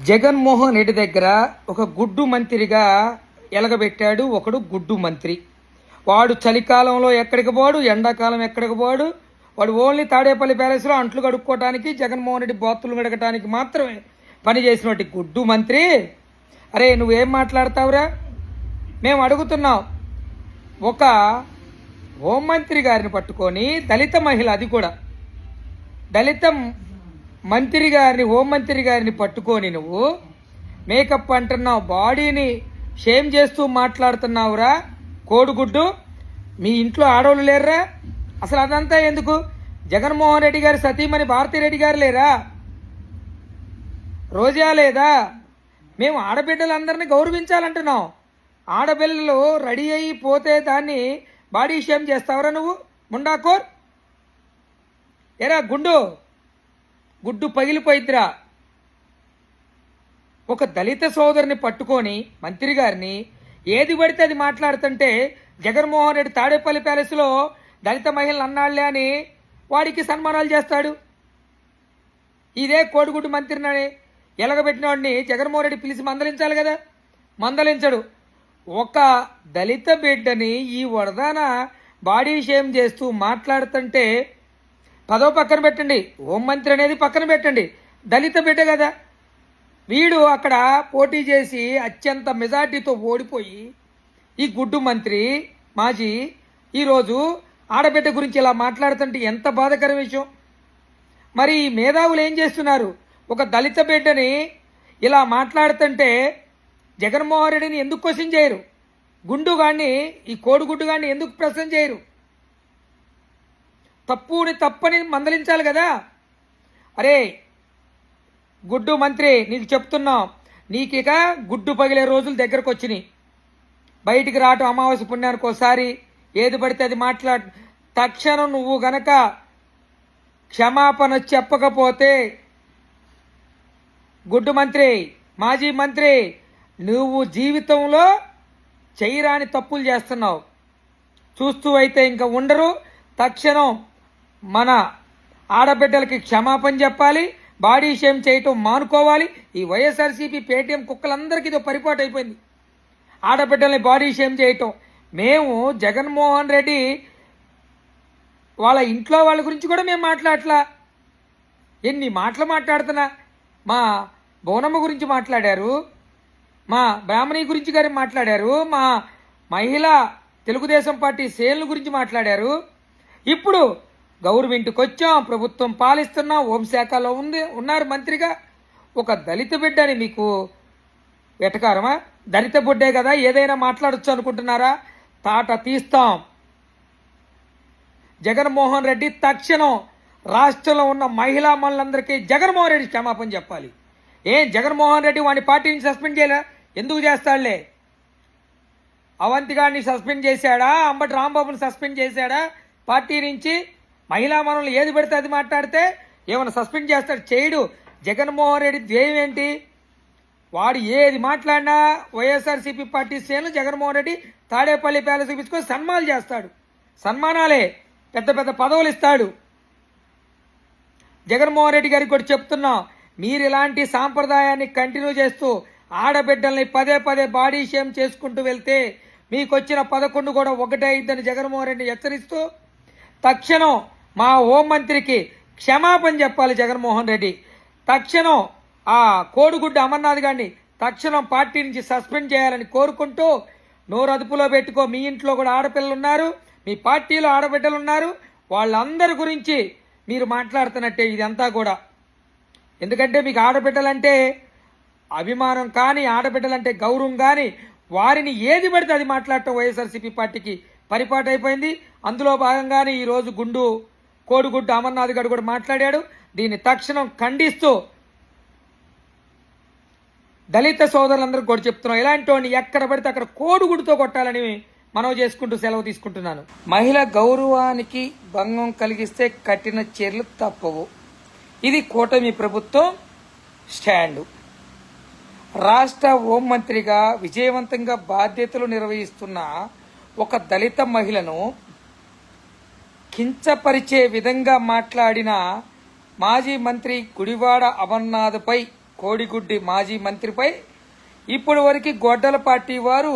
జగన్మోహన్ రెడ్డి దగ్గర ఒక గుడ్డు మంత్రిగా ఎలగబెట్టాడు ఒకడు గుడ్డు మంత్రి. వాడు చలికాలంలో ఎక్కడికి పోడు, ఎండాకాలం ఎక్కడికి పోడు. వాడు ఓన్లీ తాడేపల్లి ప్యాలెస్లో అంట్లు కడుక్కోవడానికి, జగన్మోహన్ రెడ్డి బాతులు కడగటానికి మాత్రమే పనిచేసినటువంటి గుడ్డు మంత్రి. అరే నువ్వేం మాట్లాడతావురా? మేము అడుగుతున్నాం. ఒక హోంమంత్రి గారిని పట్టుకొని దళిత మహిళ, అది కూడా దళిత మంత్రి గారిని, హోంమంత్రి గారిని పట్టుకొని నువ్వు మేకప్ అంటున్నావు, బాడీని షేమ్ చేస్తూ మాట్లాడుతున్నావురా కోడిగుడ్డు. మీ ఇంట్లో ఆడవాళ్ళు లేరురా? అసలు అదంతా ఎందుకు? జగన్మోహన్ రెడ్డి గారి సతీమణి భారతిరెడ్డి గారు లేరా? రోజా లేదా? మేము ఆడబిడ్డలందరినీ గౌరవించాలంటున్నాం. ఆడపిల్లలు రెడీ అయిపోతే దాన్ని బాడీ షేమ్ చేస్తావురా నువ్వు? ముండాకోర్ ఎరా గుడ్డు పగిలిపోయిద్దిరా. ఒక దళిత సోదరుని పట్టుకొని మంత్రి గారిని ఏది పడితే అది మాట్లాడుతుంటే, జగన్మోహన్ రెడ్డి తాడేపల్లి ప్యాలెస్లో దళిత మహిళలు అన్నాళ్లే అని వాడికి సన్మానాలు చేస్తాడు. ఇదే కోడిగుడ్డు మంత్రిని ఎలగబెట్టిన వాడిని జగన్మోహన్ రెడ్డి పిలిచి మందలించాలి కదా, మందలించడు. ఒక దళిత బిడ్డని ఈ వరదాన బాడీ షేమ్ చేస్తూ మాట్లాడుతుంటే పదో పక్కన పెట్టండి, హోంమంత్రి అనేది పక్కన పెట్టండి, దళిత బిడ్డ కదా వీడు. అక్కడ పోటీ చేసి అత్యంత మెజార్టీతో ఓడిపోయి ఈ గుడ్డు మంత్రి మాజీ ఈరోజు ఆడబిడ్డ గురించి ఇలా మాట్లాడుతుంటే ఎంత బాధాకర విషయం. మరి ఈ మేధావులు ఏం చేస్తున్నారు? ఒక దళిత బిడ్డని ఇలా మాట్లాడుతుంటే జగన్మోహన్ రెడ్డిని ఎందుకు క్వశ్చన్ చేయరు? గుండు గాన్ని, ఈ కోడిగుడ్డు గాన్ని ఎందుకు ప్రశ్న చేయరు? తప్పని మందలించాలి కదా. అరే గుడ్డు మంత్రి, నీకు చెప్తున్నాం, నీకిక గుడ్డు పగిలే రోజులు దగ్గరకు వచ్చినాయి. బయటికి రావటం అమావాస్య పుణ్యానికి ఒకసారి ఏది పడితే అది మాట్లాడు. తక్షణం నువ్వు గనక క్షమాపణ చెప్పకపోతే, గుడ్డు మంత్రి, మాజీ మంత్రి, నువ్వు జీవితంలో చేయరాని తప్పులు చేస్తున్నావు. చూస్తూ అయితే ఇంకా ఉండరు. తక్షణం మన ఆడబిడ్డలకి క్షమాపణ చెప్పాలి, బాడీ షేమ్ చేయటం మానుకోవాలి. ఈ వైఎస్ఆర్సీపీ పేటీఎం కుక్కలందరికీ ఇదో పరిపాటు అయిపోయింది, ఆడబిడ్డల్ని బాడీ షేమ్ చేయటం. మేము జగన్మోహన్ రెడ్డి వాళ్ళ ఇంట్లో వాళ్ళ గురించి కూడా మేము మాట్లాడట్లా. ఎన్ని మాటలు మాట్లాడుతున్నా. మా బోనమ్మ గురించి మాట్లాడారు, మా బ్రాహ్మణి గురించి గారు మాట్లాడారు, మా మహిళా తెలుగుదేశం పార్టీ సేనల గురించి మాట్లాడారు. ఇప్పుడు గవర్నమెంట్కి వచ్చాం, ప్రభుత్వం పాలిస్తున్నాం, హోంశాఖలో ఉన్నారు మంత్రిగా. ఒక దళిత బిడ్డని మీకు వెటకారమా? దళిత బిడ్డే కదా ఏదైనా మాట్లాడచ్చు అనుకుంటున్నారా? తాట తీస్తాం. జగన్మోహన్ రెడ్డి తక్షణం రాష్ట్రంలో ఉన్న మహిళా మనులందరికీ జగన్మోహన్ రెడ్డి క్షమాపణ చెప్పాలి. జగన్మోహన్ రెడ్డి వాడిని పార్టీ నుంచి సస్పెండ్ చేయలే? ఎందుకు చేస్తాడులే? అవంతి గారిని సస్పెండ్ చేశాడా? అంబటి రాంబాబుని సస్పెండ్ చేశాడా పార్టీ నుంచి? మహిళా మనులు ఏది పెడితే అది మాట్లాడితే ఏమైనా సస్పెండ్ చేస్తాడు? చేయడు. జగన్మోహన్ రెడ్డి ధ్యేయం ఏంటి? వాడు ఏది మాట్లాడినా వైఎస్ఆర్సీపీ పార్టీ శ్రేణులు జగన్మోహన్ రెడ్డి తాడేపల్లి ప్యాలెస్ పిలుచుకొని సన్మానాలు చేస్తాడు. సన్మానాలే, పెద్ద పెద్ద పదవులు ఇస్తాడు. జగన్మోహన్ రెడ్డి గారికి కూడా చెప్తున్నాం, మీరు ఇలాంటి సాంప్రదాయాన్ని కంటిన్యూ చేస్తూ ఆడబిడ్డల్ని పదే పదే బాడీ షేమ్ చేసుకుంటూ వెళ్తే మీకు వచ్చిన 11 కూడా ఒకటే అయిద్దని జగన్మోహన్ రెడ్డిని హెచ్చరిస్తూ తక్షణం మా హోంమంత్రికి క్షమాపణ చెప్పాలి జగన్మోహన్ రెడ్డి. తక్షణం ఆ కోడిగుడ్డు అమర్నాథ్ గారిని తక్షణం పార్టీ నుంచి సస్పెండ్ చేయాలని కోరుకుంటూ, నోరు అదుపులో పెట్టుకో. మీ ఇంట్లో కూడా ఆడపిల్లలు ఉన్నారు, మీ పార్టీలో ఆడబిడ్డలు ఉన్నారు, వాళ్ళందరి గురించి మీరు మాట్లాడుతున్నట్టే ఇదంతా కూడా. ఎందుకంటే మీకు ఆడబిడ్డలంటే అభిమానం కానీ, ఆడబిడ్డలంటే గౌరవం కానీ, వారిని ఏది పడితే అది మాట్లాడటం వైఎస్ఆర్సీపీ పార్టీకి పరిపాటు అయిపోయింది. అందులో భాగంగానే ఈరోజు కోడిగుడ్డు అమర్నాథ్ గారు కూడా మాట్లాడాడు. దీన్ని తక్షణం ఖండిస్తూ దళిత సోదరులందరికీ కూడా చెప్తున్నాం, ఇలాంటి వాడిని ఎక్కడ పడితే అక్కడ కోడిగుడ్డుతో కొట్టాలని మనవి చేసుకుంటూ సెలవు తీసుకుంటున్నాను. మహిళ గౌరవానికి భంగం కలిగిస్తే కఠిన చర్యలు తప్పవు. ఇది కూటమి ప్రభుత్వం స్టాండు. రాష్ట్ర హోంమంత్రిగా విజయవంతంగా బాధ్యతలు నిర్వహిస్తున్న ఒక దళిత మహిళను కించపరిచే విధంగా మాట్లాడిన మాజీ మంత్రి గుడివాడ అమర్నాథ్పై కోడిగుడ్డి మాజీ మంత్రిపై ఇప్పటి వరకు గొడ్డల పార్టీ వారు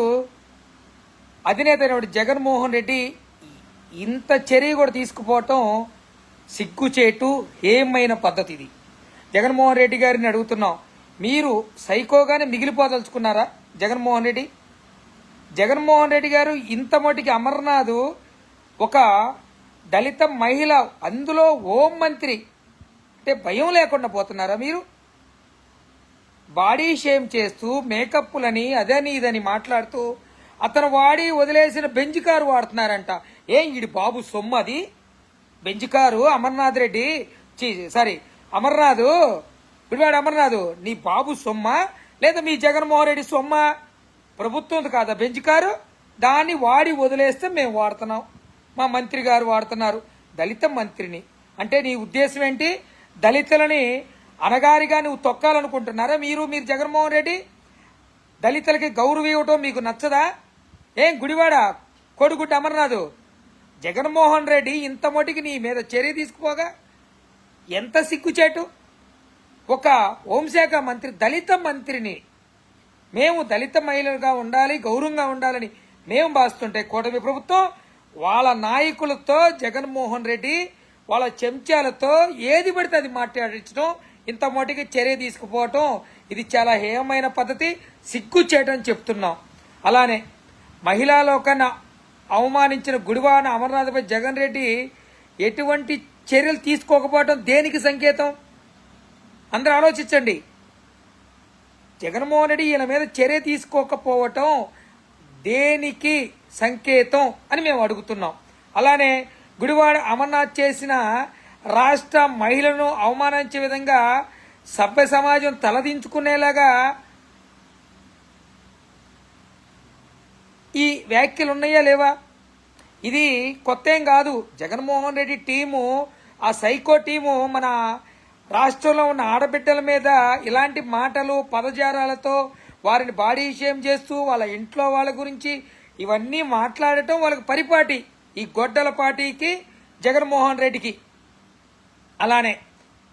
అధినేత అయినటువంటి జగన్మోహన్ రెడ్డి ఇంత చర్య కూడా తీసుకుపోవటం సిగ్గుచేటు హేమైన పద్ధతి ఇది. జగన్మోహన్ రెడ్డి గారిని అడుగుతున్నాం, మీరు సైకోగానే మిగిలిపోదలుచుకున్నారా? జగన్మోహన్ రెడ్డి గారు ఇంత మటుకి అమర్నాథ్ ఒక దళిత మహిళ, అందులో హోంమంత్రి అంటే భయం లేకుండా పోతున్నారా మీరు? బాడీ షేమ్ చేస్తూ మేకప్లని అదని ఇదని మాట్లాడుతూ అతను వాడి వదిలేసిన బెంజ్ కారు వాడుతున్నారంట. ఈడి బాబు సొమ్ము అది బెంజ్ కారు. అమర్నాథ్ రెడ్డి అమర్నాథ్ నీ బాబు సొమ్మా లేదా మీ జగన్మోహన్ రెడ్డి సొమ్మా? ప్రభుత్వం కాదా బెంజ్ కారు? దాన్ని వాడి వదిలేస్తే మేము వాడుతున్నాం, మా మంత్రి గారు వాడుతున్నారు. దళిత మంత్రిని అంటే నీ ఉద్దేశం ఏంటి? దళితులని అనగారిగా నువ్వు తొక్కాలనుకుంటున్నారా మీరు జగన్మోహన్ రెడ్డి? దళితులకి గౌరవం ఇవ్వటం మీకు నచ్చదా? గుడివాడ కోడిగుడ్డ అమర్నాథ్, జగన్మోహన్ రెడ్డి ఇంత మటుకి నీ మీద చర్య తీసుకుపోగా ఎంత సిగ్గుచేటు. ఒక హోంశాఖ మంత్రి, దళిత మంత్రిని మేము దళిత మహిళలుగా ఉండాలి, గౌరవంగా ఉండాలని మేము భావిస్తుంటే కూటమి ప్రభుత్వం వాళ్ళ నాయకులతో జగన్మోహన్ రెడ్డి వాళ్ళ చెంచాలతో ఏది పడితే అది మాట్లాడించడం, ఇంత మటుకి చర్య తీసుకుపోవటం ఇది చాలా హేయమైన పద్ధతి, సిగ్గు చేయటం చెప్తున్నాం. అలానే మహిళా లోకాన్ని అవమానించిన గుడివాడ అమర్నాథ్పై జగన్ రెడ్డి ఎటువంటి చర్యలు తీసుకోకపోవటం దేనికి సంకేతం? అందరూ ఆలోచించండి. జగన్మోహన్ రెడ్డి ఈయన మీద చర్య తీసుకోకపోవటం దేనికి సంకేతం అని మేము అడుగుతున్నాం. అలానే గుడివాడ అమర్నాథ్ చేసిన రాష్ట్ర మహిళలను అవమానించే విధంగా సభ్య సమాజం తలదించుకునేలాగా ఈ వ్యాఖ్యలు ఉన్నాయా లేవా? ఇది కొత్త ఏం కాదు. జగన్మోహన్ రెడ్డి టీము, ఆ సైకో టీము మన రాష్ట్రంలో ఉన్న ఆడబిడ్డల మీద ఇలాంటి మాటలు పదజారాలతో వారిని బాడీ షేమ్ చేస్తూ వాళ్ళ ఇంట్లో వాళ్ళ గురించి ఇవన్నీ మాట్లాడటం వాళ్ళకి పరిపాటి, ఈ గొడ్డల పార్టీకి జగన్మోహన్ రెడ్డికి. అలానే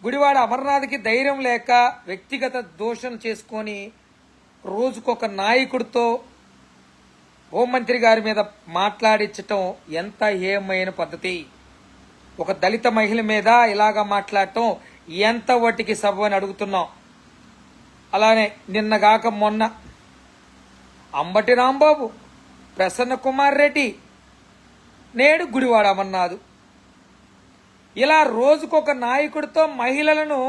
గుడివాడ అమర్నాథ్కి ధైర్యం లేక వ్యక్తిగత దోషం చేసుకొని రోజుకొక నాయకుడితో హోంమంత్రి గారి మీద మాట్లాడించటం ఎంత హేయమైన పద్ధతి. ఒక దళిత మహిళ మీద ఇలాగా మాట్లాడటం ఎంత వాటికి సబ్ అని అడుగుతున్నాం. అలానే నిన్నగాక మొన్న అంబటి రాంబాబు, ప్రసన్న కుమార్ రెడ్డి, నేడు గుడివాడ అమర్నాథ్, ఇలా రోజుకొక నాయకుడితో మహిళలను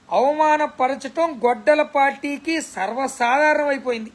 అవమానపరచటం గొడ్డల పార్టీకి సర్వసాధారణమైపోయింది.